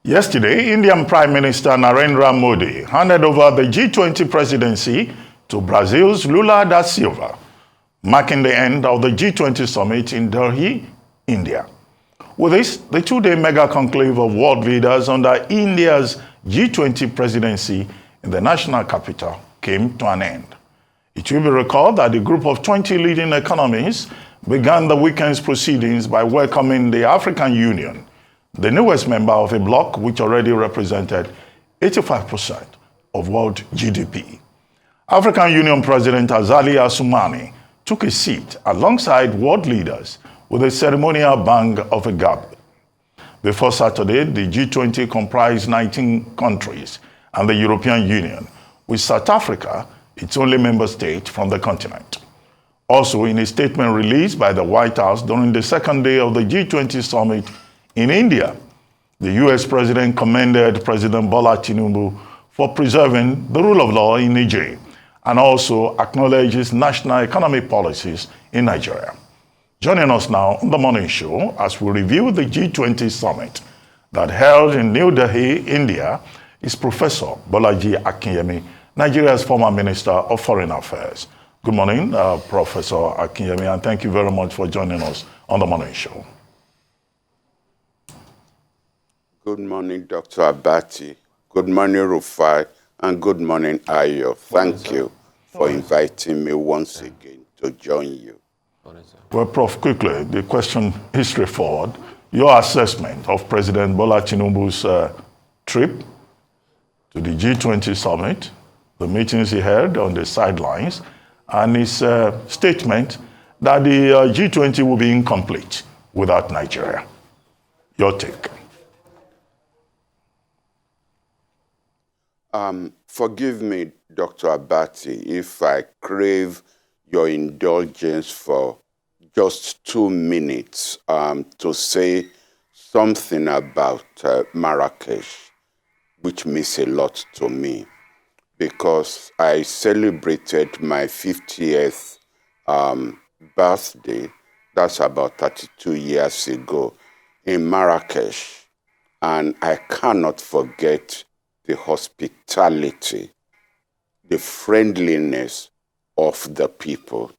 Yesterday, Indian Prime Minister Narendra Modi handed over the G20 presidency to Brazil's Lula da Silva, marking the end of the G20 summit in Delhi, India. With this, the two-day mega conclave of world leaders under India's G20 presidency in the national capital came to an end. It will be recalled that the group of 20 leading economies began the weekend's proceedings by welcoming the African Union, the newest member of a bloc which already represented 85% of world GDP. African Union President Azali Assoumani took a seat alongside world leaders with a ceremonial bang of a gavel. Before Saturday, the G20 comprised 19 countries and the European Union, with South Africa its only member state from the continent. Also, in a statement released by the White House during the second day of the G20 summit in India, the U.S. President commended President Bolaji for preserving the rule of law in Niger and also acknowledged his national economic policies in Nigeria. Joining us now on The Morning Show as we review the G20 summit that held in New Delhi, India, is Professor Bolaji Akinyemi, Nigeria's former Minister of Foreign Affairs. Good morning, Professor Akinyemi, and thank you very much for joining us on The Morning Show. Good morning, Dr. Abati. Good morning, Rufai. And good morning, Ayo. Thank you for inviting me once again to join you. Well, Prof, quickly, the question is straightforward. Your assessment of President Bola Tinubu's trip to the G20 summit, the meetings he held on the sidelines, and his statement that the G20 will be incomplete without Nigeria. Your take. Forgive me, Dr. Abati, if I crave your indulgence for just 2 minutes to say something about Marrakesh, which means a lot to me, because I celebrated my 50th birthday, that's about 32 years ago, in Marrakesh, and I cannot forget the hospitality, the friendliness of the people.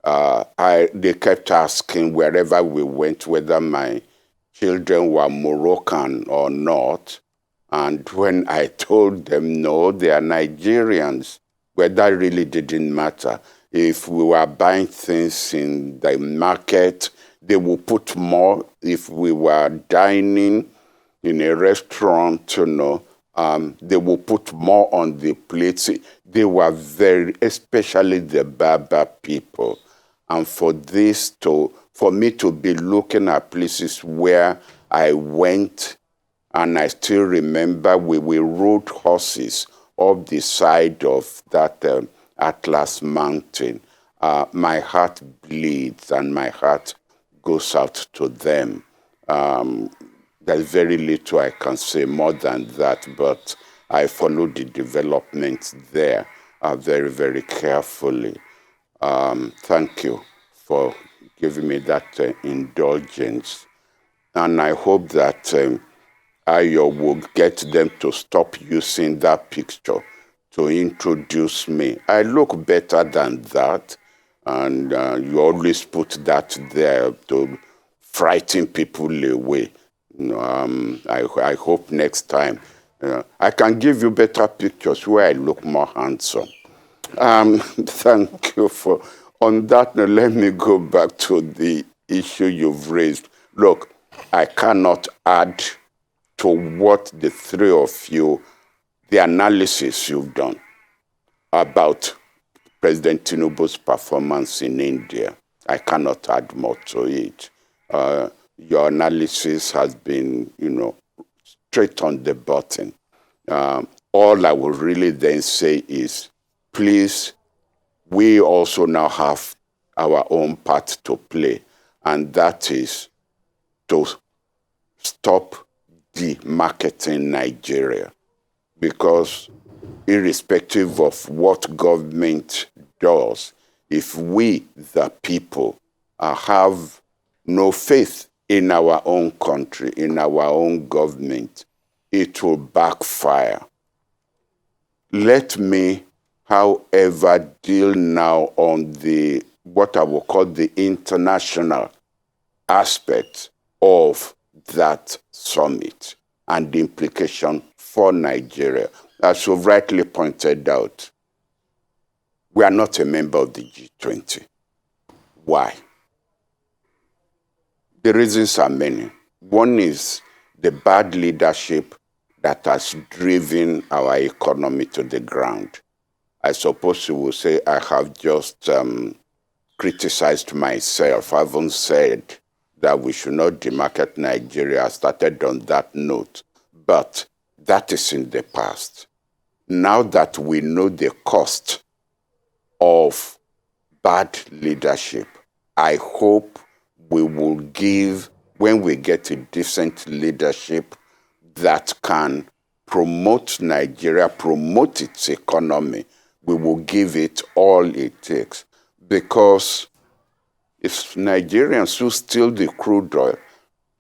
They kept asking wherever we went whether my children were Moroccan or not. And when I told them no, they are Nigerians, well, that really didn't matter. If we were buying things in the market, they would put more. If we were dining in a restaurant, they will put more on the plates. They were very, especially the Berber people. And for me to be looking at places where I went, and I still remember we rode horses up the side of that Atlas Mountain. My heart bleeds and my heart goes out to them. There's very little I can say more than that, but I followed the developments there very, very carefully. Thank you for giving me that indulgence. And I hope that Ayo will get them to stop using that picture to introduce me. I look better than that, and you always put that there to frighten people away. I hope next time I can give you better pictures where I look more handsome. Thank you for. On that note, let me go back to the issue you've raised. Look, I cannot add to what the three of you, the analysis you've done about President Tinubu's performance in India. I cannot add more to it. Your analysis has been, straight on the button. All I will really then say is, please, we also now have our own part to play, and that is to stop demarketing Nigeria. Because irrespective of what government does, if we, the people, have no faith in our own country, in our own government, it will backfire. Let me, however, deal now on the what I will call the international aspect of that summit and the implication for Nigeria. As you've rightly pointed out, we are not a member of the G20. Why? The reasons are many. One is the bad leadership that has driven our economy to the ground. I suppose you will say I have just criticized myself. I haven't said that we should not demarket Nigeria. I started on that note. But that is in the past. Now that we know the cost of bad leadership, I hope we will give, when we get a decent leadership that can promote Nigeria, promote its economy, we will give it all it takes. Because it's Nigerians who steal the crude oil.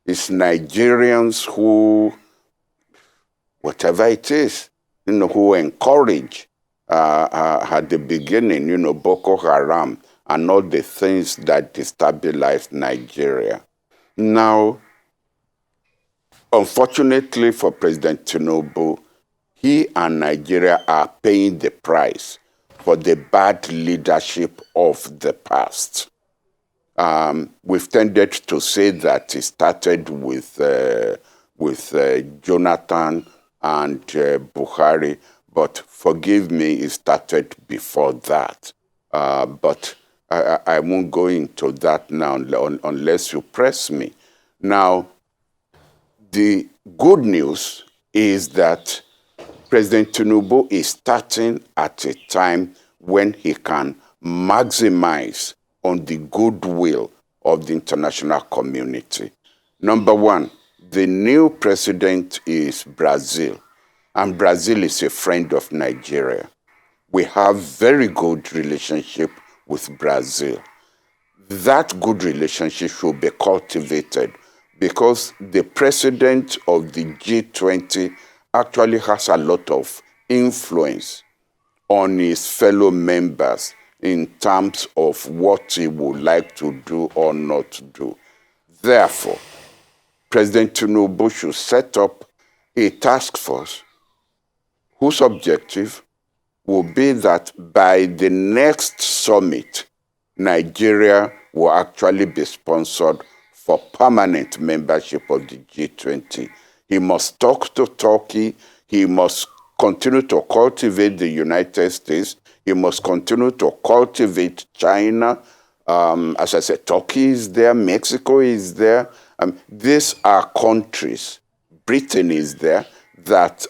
It's Nigerians who, whatever it is, who encourage at the beginning, Boko Haram and all the things that destabilized Nigeria. Now, unfortunately for President Tinubu, he and Nigeria are paying the price for the bad leadership of the past. We've tended to say that it started with Jonathan and Buhari, but forgive me, it started before that. But I won't go into that now unless you press me. Now, the good news is that President Tinubu is starting at a time when he can maximize on the goodwill of the international community. Number one, the new president is Brazil, and Brazil is a friend of Nigeria. We have very good relationship with Brazil. That good relationship should be cultivated because the president of the G20 actually has a lot of influence on his fellow members in terms of what he would like to do or not do. Therefore, President Tinubu should set up a task force whose objective will be that by the next summit, Nigeria will actually be sponsored for permanent membership of the G20. He must talk to Turkey. He must continue to cultivate the United States. He must continue to cultivate China. As I said, Turkey is there. Mexico is there. These are countries. Britain is there that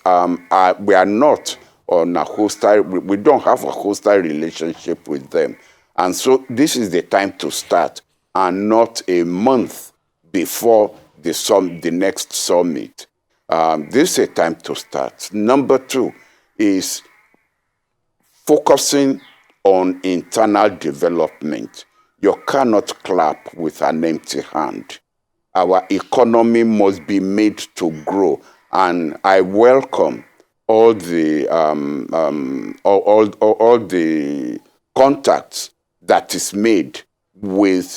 we are not on a hostile. We don't have a hostile relationship with them. And so this is the time to start, and not a month before the next summit. This is a time to start. Number two is focusing on internal development. You cannot clap with an empty hand. Our economy must be made to grow, and I welcome all the all the contacts that is made with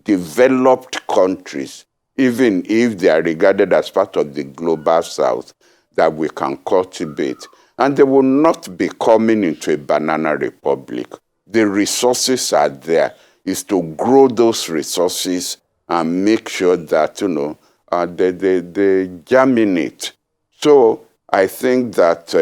developed countries, even if they are regarded as part of the global south, that we can cultivate. And they will not be coming into a banana republic. The resources are there. Is to grow those resources and make sure that they germinate. So I think that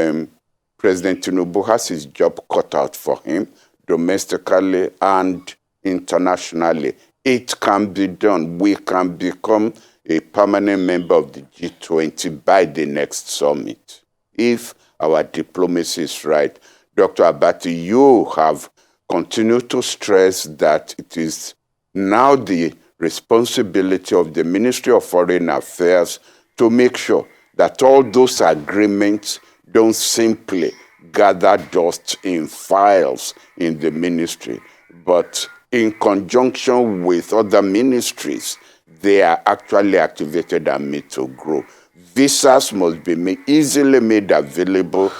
President Tinubu has his job cut out for him, domestically and internationally. It can be done. We can become a permanent member of the G20 by the next summit, if our diplomacy is right. Dr. Abati, you have continued to stress that it is now the responsibility of the Ministry of Foreign Affairs to make sure that all those agreements don't simply gather dust in files in the ministry, but in conjunction with other ministries, they are actually activated and made to grow. Visas must be easily made available.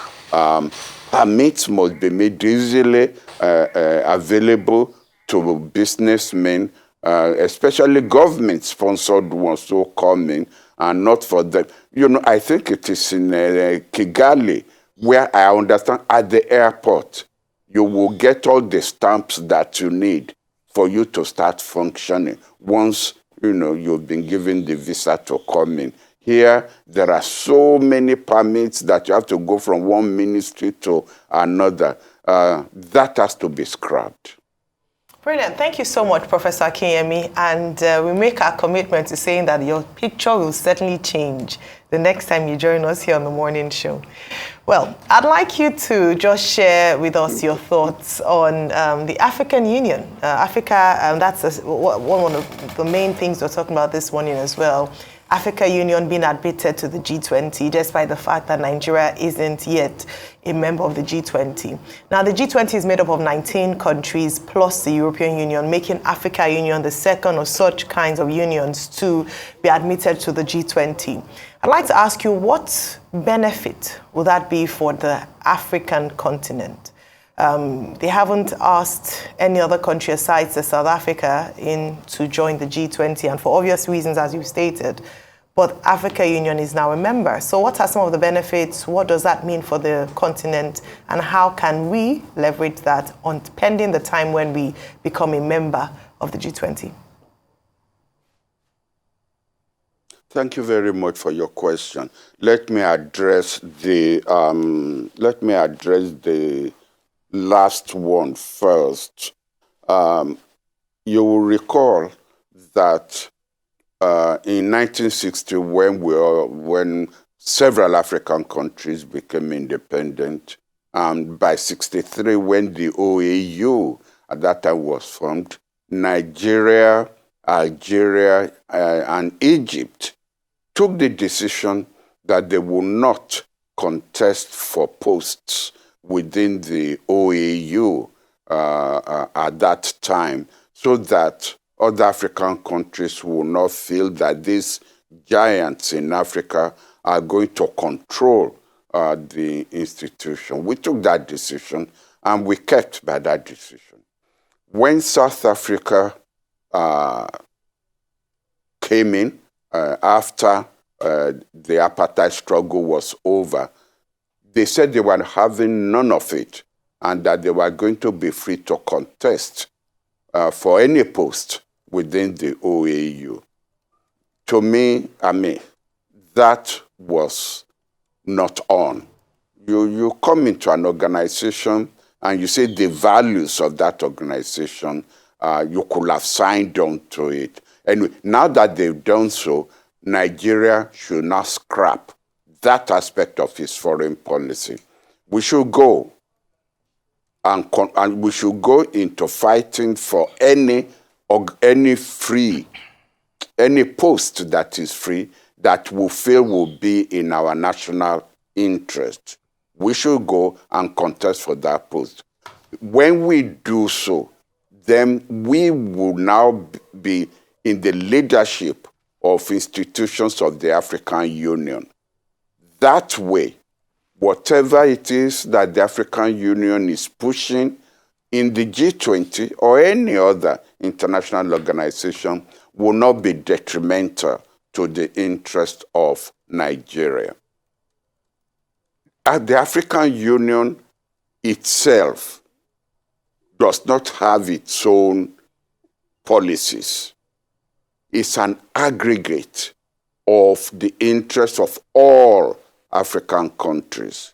Permits must be made easily available to businessmen, especially government-sponsored ones who come in, and not for them. You know, I think it is in Kigali, where I understand at the airport, you will get all the stamps that you need for you to start functioning once, you know, you've been given the visa to come in. Here, there are so many permits that you have to go from one ministry to another. That has to be scrapped. Brilliant. Thank you so much, Professor Akinyemi. And we make our commitment to saying that your picture will certainly change the next time you join us here on the morning show. Well, I'd like you to just share with us your thoughts on the African Union. Africa, that's one of the main things we're talking about this morning as well. Africa Union being admitted to the G20, despite the fact that Nigeria isn't yet a member of the G20. Now, the G20 is made up of 19 countries plus the European Union, making Africa Union the second of such kinds of unions to be admitted to the G20. I'd like to ask you, what benefit will that be for the African continent? They haven't asked any other country aside South Africa to join the G20, and for obvious reasons, as you stated. But Africa Union is now a member. So what are some of the benefits? What does that mean for the continent? And how can we leverage that pending the time when we become a member of the G20? Thank you very much for your question. Let me address the last one first. You will recall that in 1960, when several African countries became independent, and by 63, when the OAU at that time was formed, Nigeria, Algeria, and Egypt took the decision that they would not contest for posts within the OAU at that time, so that other African countries will not feel that these giants in Africa are going to control the institution. We took that decision, and we kept by that decision. When South Africa came in after the apartheid struggle was over, they said they were having none of it, and that they were going to be free to contest for any post within the OAU. To me, that was not on. You come into an organization and you see the values of that organization, you could have signed on to it. Anyway, now that they've done so, Nigeria should not scrap that aspect of its foreign policy. We should go and we should go into fighting for any post that is free that we feel will be in our national interest. We should go and contest for that post. When we do so, then we will now be in the leadership of institutions of the African Union. That way, whatever it is that the African Union is pushing in the G20 or any other international organization will not be detrimental to the interest of Nigeria. The African Union itself does not have its own policies. It's an aggregate of the interests of all African countries.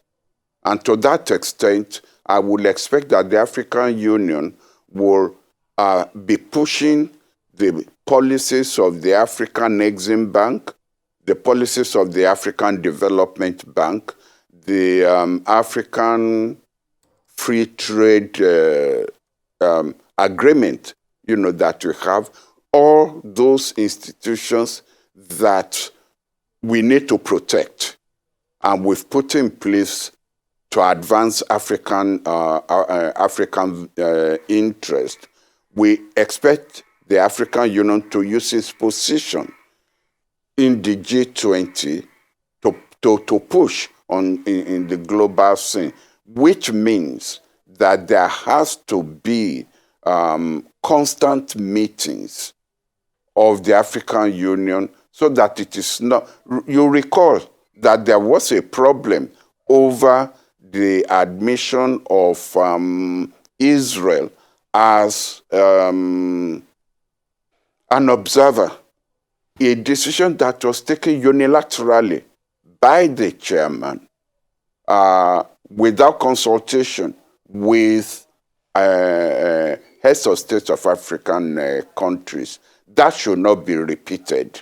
And to that extent, I would expect that the African Union will be pushing the policies of the African Exim Bank, the policies of the African Development Bank, the African Free Trade Agreement, that we have, all those institutions that we need to protect. And we've put in place to advance African interest. We expect the African Union to use its position in the G20 to push in the global scene, which means that there has to be constant meetings of the African Union so that it is not. You recall that there was a problem over the admission of Israel as an observer, a decision that was taken unilaterally by the chairman without consultation with heads of states of African countries. That should not be repeated.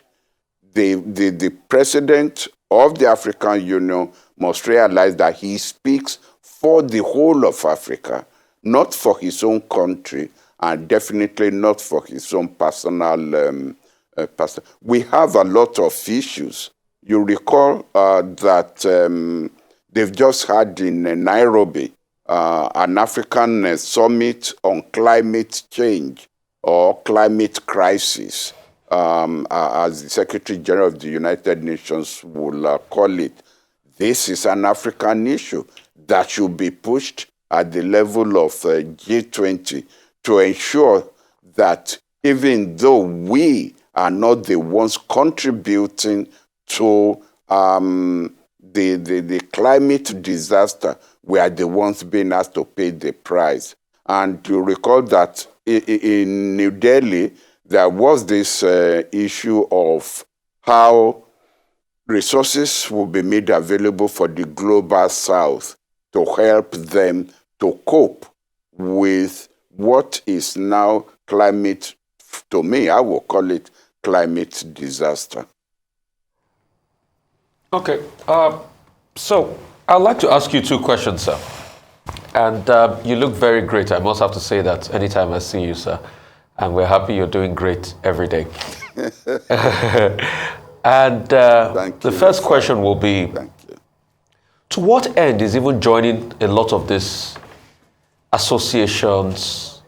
The president of the African Union must realize that he speaks for the whole of Africa, not for his own country, and definitely not for his own personal. We have a lot of issues. You recall that they've just had in Nairobi an African summit on climate change or climate crisis, as the Secretary General of the United Nations will call it. This is an African issue that should be pushed at the level of G20 to ensure that even though we are not the ones contributing to the climate disaster, we are the ones being asked to pay the price. And you recall that in New Delhi, there was this issue of how resources will be made available for the global south to help them to cope with what is now climate, to me, I will call it climate disaster. Okay, so I'd like to ask you two questions, sir. And you look very great. I must have to say that anytime I see you, sir. And we're happy you're doing great every day. And the first question will be, to what end is even joining a lot of these associations,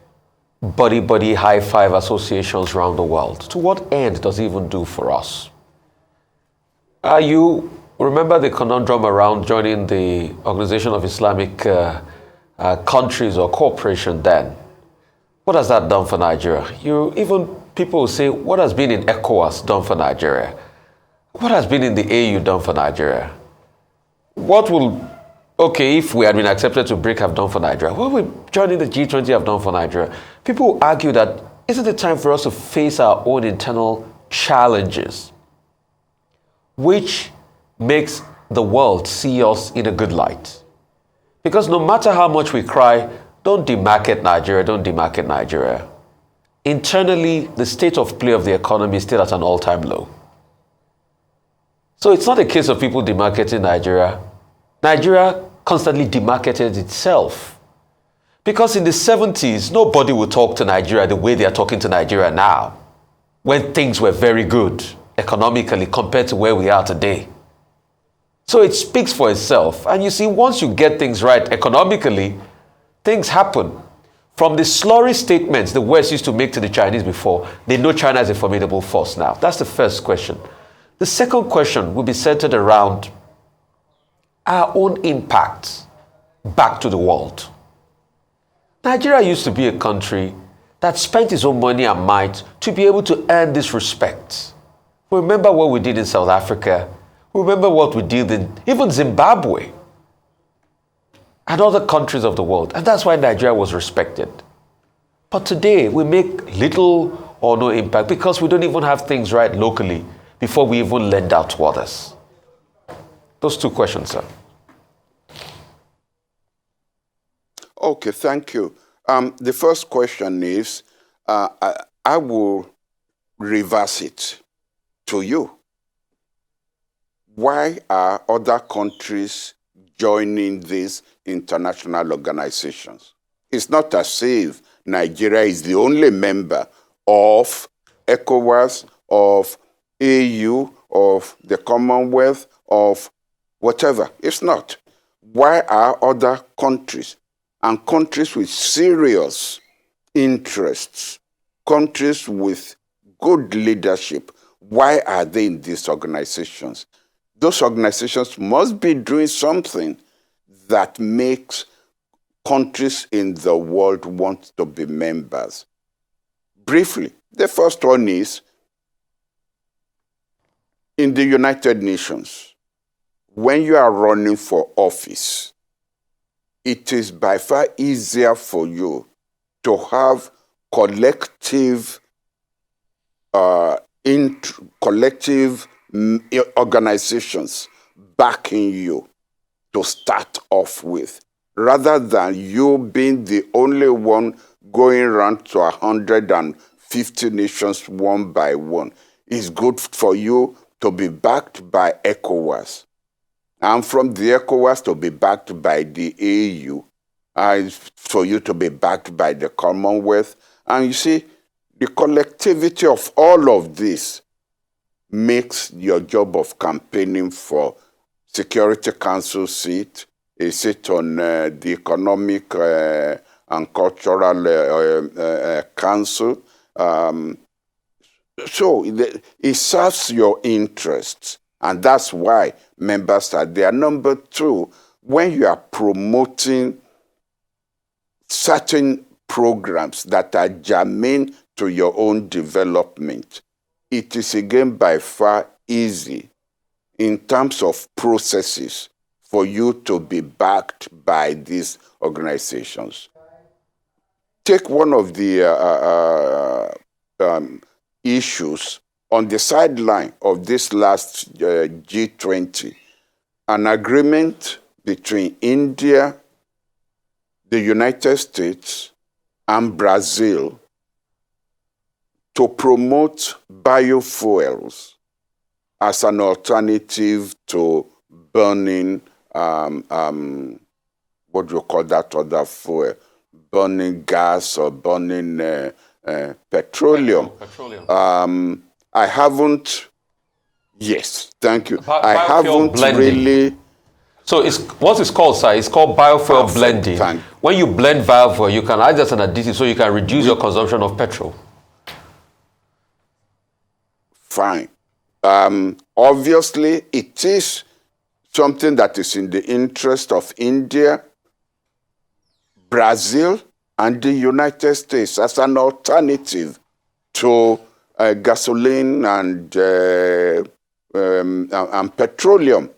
buddy high five associations around the world, to what end does it even do for us? You remember the conundrum around joining the Organization of Islamic Countries or Cooperation then? What has that done for Nigeria? People will say, what has been in ECOWAS done for Nigeria? What has been in the AU done for Nigeria? What will, if we had been accepted to BRIC have done for Nigeria, what would joining the G20 have done for Nigeria? People will argue that, isn't it time for us to face our own internal challenges, which makes the world see us in a good light? Because no matter how much we cry, don't demarket Nigeria, don't demarket Nigeria. Internally, the state of play of the economy is still at an all-time low. So it's not a case of people demarketing Nigeria. Nigeria constantly demarketed itself. Because in the 70s, nobody would talk to Nigeria the way they are talking to Nigeria now, when things were very good economically compared to where we are today. So it speaks for itself. And you see, once you get things right economically, things happen. From the slurry statements the West used to make to the Chinese before, they know China is a formidable force now. That's the first question. The second question will be centered around our own impact back to the world. Nigeria used to be a country that spent its own money and might to be able to earn this respect. Remember what we did in South Africa. Remember what we did in even Zimbabwe and other countries of the world. And that's why Nigeria was respected. But today, we make little or no impact because we don't even have things right locally before we even lend out to others. Those two questions, sir. Okay, thank you. The first question is, I will reverse it to you. Why are other countries joining these international organizations? It's not as if Nigeria is the only member of ECOWAS, of AU, of the Commonwealth, of whatever. It's not. Why are other countries, and countries with serious interests, countries with good leadership, why are they in these organizations? those organizations must be doing something that makes countries in the world want to be members. Briefly, the first one is in the United Nations. When you are running for office, it is by far easier for you to have collective organizations backing you to start off with, rather than you being the only one going around to 150 nations one by one. It's good for you to be backed by ECOWAS, and from the ECOWAS to be backed by the AU, and for you to be backed by the Commonwealth. And you see, the collectivity of all of this makes your job of campaigning for Security Council seat, a seat on the Economic and Cultural Council. So it serves your interests, and that's why members are there. Number two, when you are promoting certain programs that are germane to your own development, it is again by far easy in terms of processes for you to be backed by these organizations. Take one of the issues on the sideline of this last G20, an agreement between India, the United States, and Brazil to promote biofuels as an alternative to burning, what do you call that other fuel? Burning gas or burning petroleum. Petroleum. I haven't, yes, thank you. I Biofuel haven't blending. really. So what it's called, sir, it's called biofuel blending. When you blend biofuel, you can add as an additive so you can reduce your consumption of petrol. Fine. Obviously, it is something that is in the interest of India, Brazil, and the United States as an alternative to gasoline and petroleum.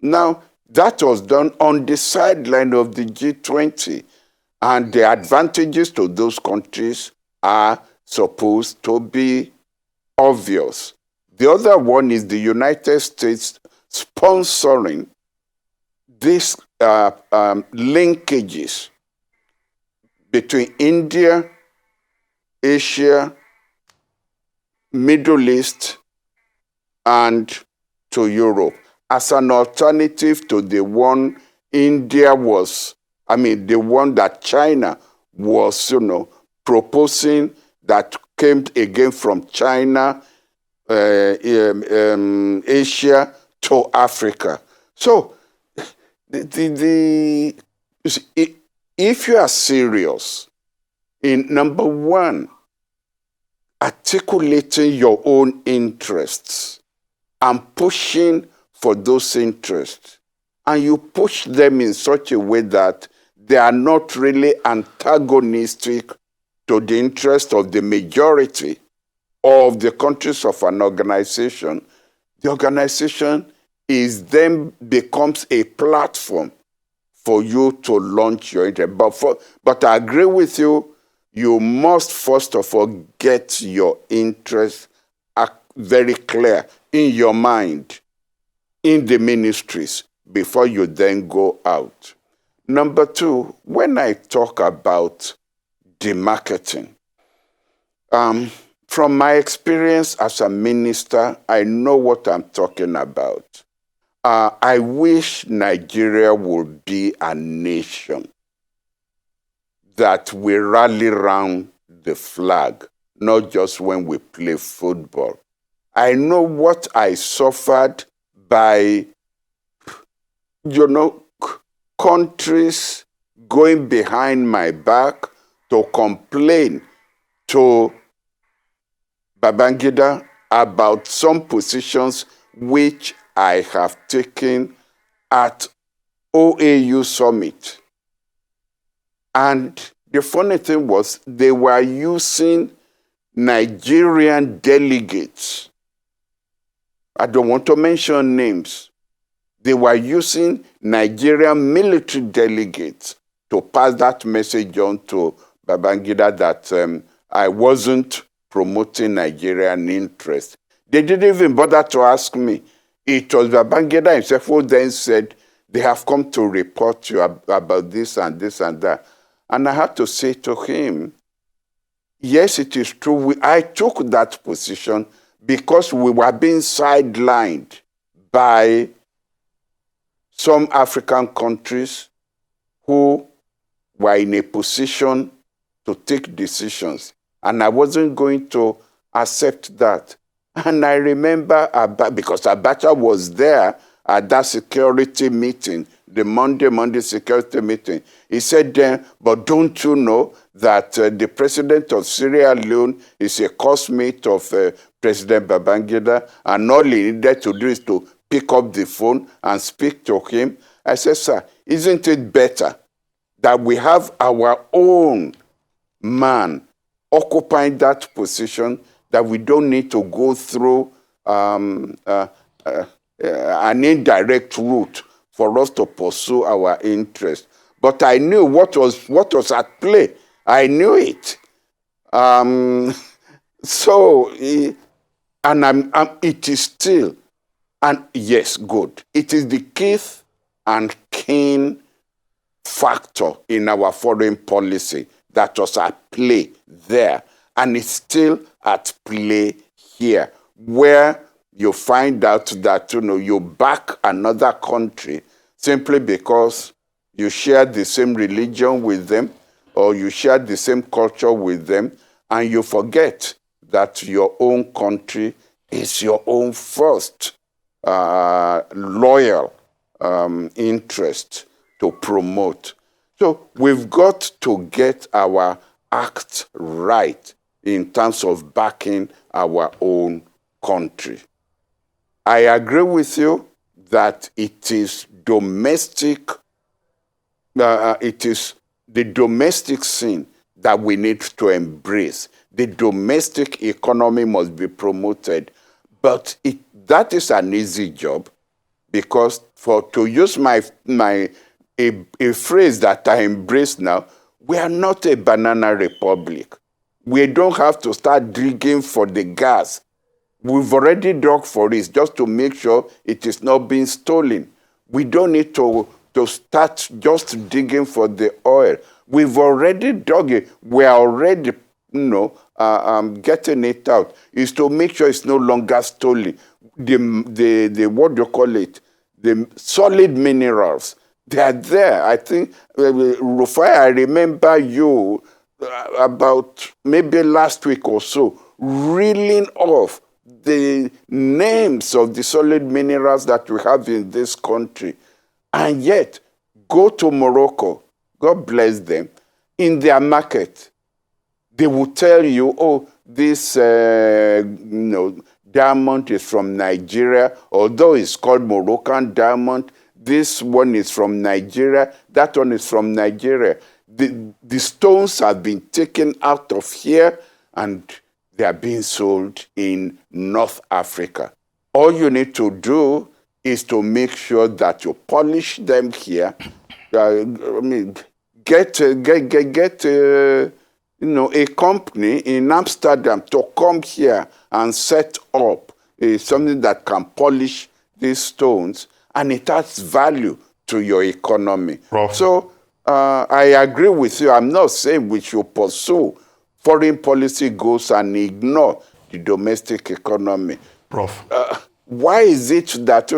Now, that was done on the sideline of the G20, and the advantages to those countries are supposed to be obvious. The other one is the United States sponsoring these linkages between India, Asia, Middle East, and to Europe as an alternative to the one India was, the one that China was, proposing, that came again from China, Asia to Africa. So, if you are serious in, number one, articulating your own interests and pushing for those interests, and you push them in such a way that they are not really antagonistic to the interest of the majority of the countries of an organization, the organization then becomes a platform for you to launch your interest. But I agree with you, you must first of all get your interests very clear in your mind, in the ministries, before you then go out. Number two, when I talk about demarketing, from my experience as a minister, I know what I'm talking about. I wish Nigeria would be a nation that we rally around the flag, not just when we play football. I know what I suffered by, countries going behind my back to complain to Babangida about some positions which I have taken at OAU Summit. And the funny thing was, they were using Nigerian delegates. I don't want to mention names. They were using Nigerian military delegates to pass that message on to Babangida that I wasn't promoting Nigerian interest. They didn't even bother to ask me. It was Babangida himself who then said, they have come to report you about this and this and that. And I had to say to him, yes, it is true. I took that position because we were being sidelined by some African countries who were in a position to take decisions. And I wasn't going to accept that. And I remember, because Abacha was there at that security meeting, the Monday security meeting, he said then, but don't you know that the president of Sierra Leone is a classmate of President Babangida, and all he needed to do is to pick up the phone and speak to him? I said, sir, isn't it better that we have our own man occupying that position, that we don't need to go through an indirect route for us to pursue our interest? But I knew what was at play. I knew it. It is still, and yes, good. It is the kith and kin factor in our foreign policy that was at play there, and it's still at play here, where you find out that you back another country simply because you share the same religion with them or you share the same culture with them, and you forget that your own country is your own first loyal interest to promote. So we've got to get our act right in terms of backing our own country. I agree with you that it is domestic, it is the domestic scene that we need to embrace. The domestic economy must be promoted. But that is an easy job, because to use a phrase that I embrace now, we are not a banana republic. We don't have to start digging for the gas. We've already dug for it just to make sure it is not being stolen. We don't need to start just digging for the oil. We've already dug it. We are already, getting it out. Is to make sure it's no longer stolen. The what do you call it? The solid minerals. They are there. I think, Rufai, I remember you about maybe last week or so, reeling off the names of the solid minerals that we have in this country. And yet, go to Morocco, God bless them, in their market, they will tell you, oh, this diamond is from Nigeria, although it's called Moroccan diamond. This one is from Nigeria, that one is from Nigeria. The stones have been taken out of here and they are being sold in North Africa. All you need to do is to make sure that you polish them here. Get a company in Amsterdam to come here and set up something that can polish these stones, and it adds value to your economy. Prof. So I agree with you. I'm not saying we should pursue foreign policy goals and ignore the domestic economy. Prof. Why is it that,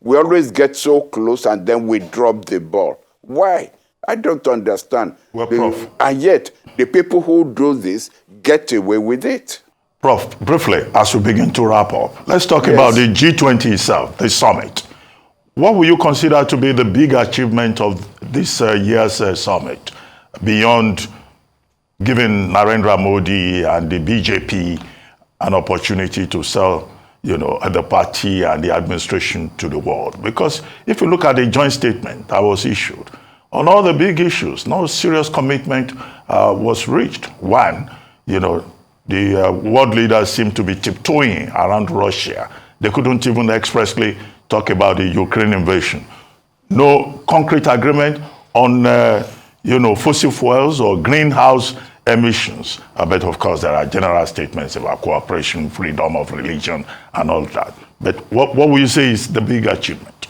we always get so close and then we drop the ball? Why? I don't understand. Well, Prof. And yet, the people who do this get away with it. Prof, briefly, as we begin to wrap up, let's talk about the G20 itself, the summit. What will you consider to be the big achievement of this year's summit, beyond giving Narendra Modi and the BJP an opportunity to sell the party and the administration to the world. Because if you look at the joint statement that was issued, on all the big issues, no serious commitment was reached. One, the world leaders seem to be tiptoeing around Russia. They couldn't even expressly talk about the Ukraine invasion. No concrete agreement on, fossil fuels or greenhouse emissions. But of course, there are general statements about cooperation, freedom of religion, and all that. But what will you say is the big achievement?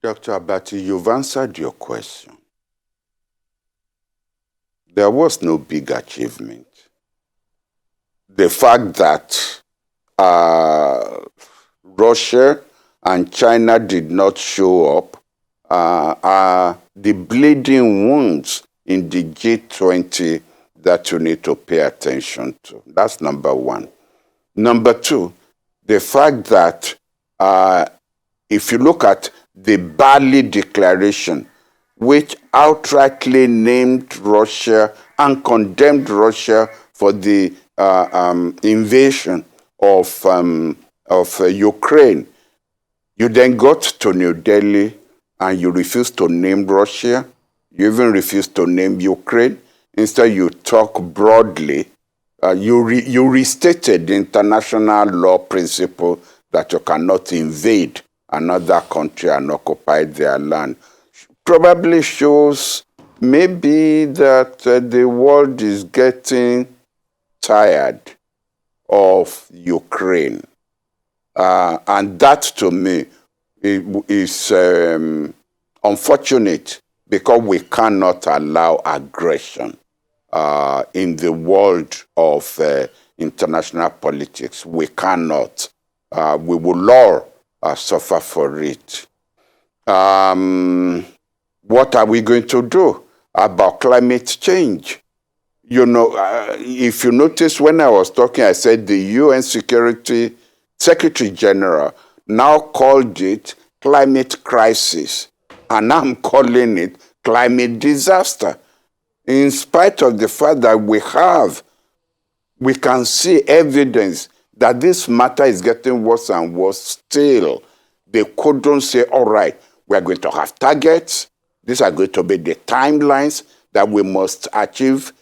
Dr. Abati, you've answered your question. There was no big achievement. The fact that Russia and China did not show up are the bleeding wounds in the G20 that you need to pay attention to. That's number one. Number two, the fact that if you look at the Bali Declaration, which outrightly named Russia and condemned Russia for the invasion of Ukraine, you then got to New Delhi and you refused to name Russia. You even refused to name Ukraine. Instead, you talk broadly. You restated the international law principle that you cannot invade another country and occupy their land. Probably shows maybe that the world is getting tired of Ukraine. And that, to me, is unfortunate, because we cannot allow aggression in the world of international politics. We cannot. We will all suffer for it. What are we going to do about climate change? If you notice, when I was talking, I said the UN Security Secretary General now called it climate crisis, and I'm calling it climate disaster. In spite of the fact that we can see evidence that this matter is getting worse and worse, still, they couldn't say, all right, we are going to have targets. These are going to be the timelines that we must achieve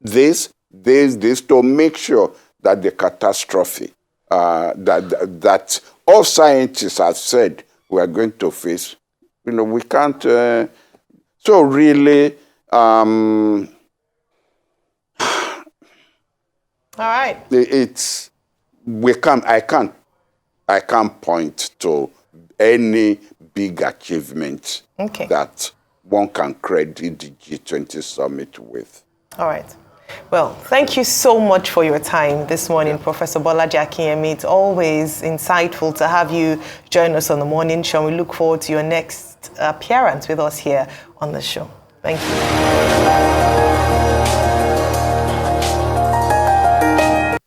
this, to make sure that the catastrophe that all scientists have said we are going to face, we can't. So really, all right. I can't point to any big achievement that one can credit the G20 summit with. All right. Well, thank you so much for your time this morning, Professor Bolaji Akinyemi. It's always insightful to have you join us on the morning show. We look forward to your next appearance with us here on the show. Thank you.